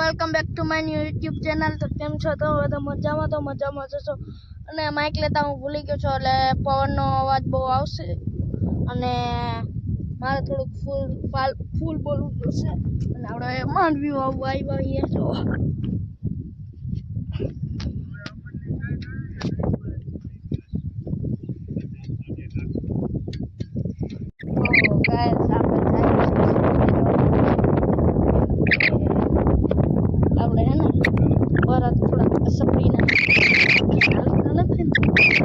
Welcome back to my new YouTube channel. તો કેમ છો? તો મજામાં જશો। અને માઇક લેતા હું ભૂલી ગયો છું, એટલે પવનનો અવાજ બહુ આવશે અને મારે થોડુંક ફૂલ બોલવું પડશે। અને આપણે માંડવી વાવવા આવ્યા અહીંયા જો। આપણે હે ને બરાબર થોડા સપરીના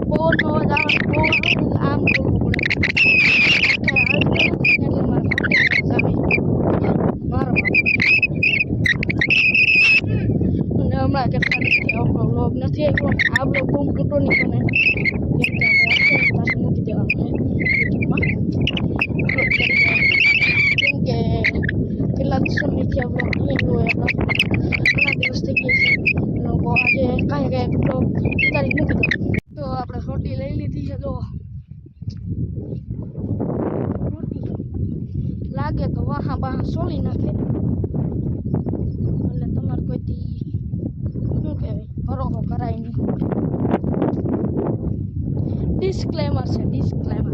બહુ આમ બોલવું પડે હમણાં કેટલા વ્લોગ નથી આવ્યો। આ બ્લોગ બહુ મોટો નહીં બને, પાછું મૂકી દેવાનું યુટ્યુબમાં કેમ કે કેટલાક સમયથી આ બ્લોગ નહીં આવ્યો હોય, ઘણા દિવસ થઈ ગયા છે લોકો આજે કાંઈ બ્લોગ ઉતારી મૂકી દો। તો આપણે રોટી લઈ લીધી છે, તો રોટી લાગે તો વાહા બાહા સોળી નાખે, એટલે તમારે કોઈથી શું કહેવાય ભરોસો કરાય નહીં। ડિસ્ક્લેમર છે, ડિસ્ક્લેમર।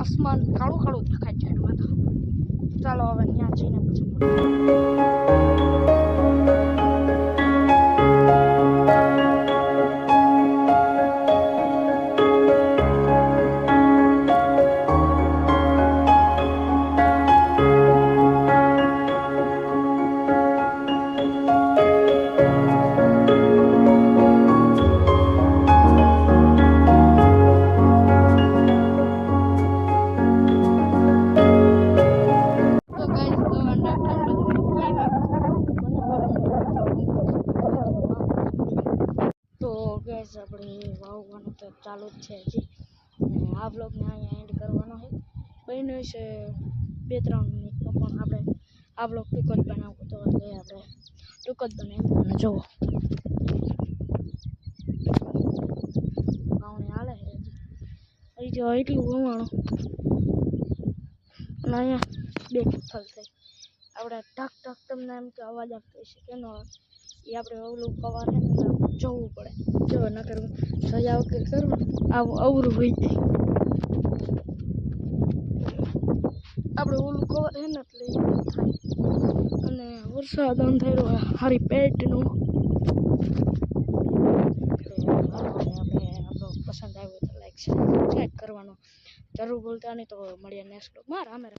આસમાન કાળું કાળું દેખાય છે એમાં તો। ચાલો હવે ત્યાં જઈને પછી આપણે વાવવાનું તો ચાલુ જ છે હજી, અને આ બ્લોગને અહીંયા એન્ડ કરવાનો છે। બન્યું છે 2-3 મિનિટનો, પણ આપણે આ બ્લોગ ટૂંકો જ બનાવવો તો એટલે આપણે ટૂંકો જ બનાવ્યો। અને જુઓ વાવણી હાલે છે હજી જો એટલું વવાણું, અને અહીંયા 2 ફલ થાય। આપણે ઢક ઢક તમને એમ કે અવાજ આપતો હશે કેનો એ આપણે ઓલું કવર છે ને જોવું પડે, જો ન કરવું સજા વગર કરવું આવું અવરું હોય જાય। આપણે ઓલું કવર છે ને એટલે થાય, અને વરસાદ અંધારો હારી પેટનું। આપણે આપણો પસંદ આવ્યો તો લાઈક સબસ્ક્રાઈબ કરવાનો જરૂર ભૂલતા નહીં। તો મળીએ નેક્સ્ટ બ્લોગમાં। રામે રામ।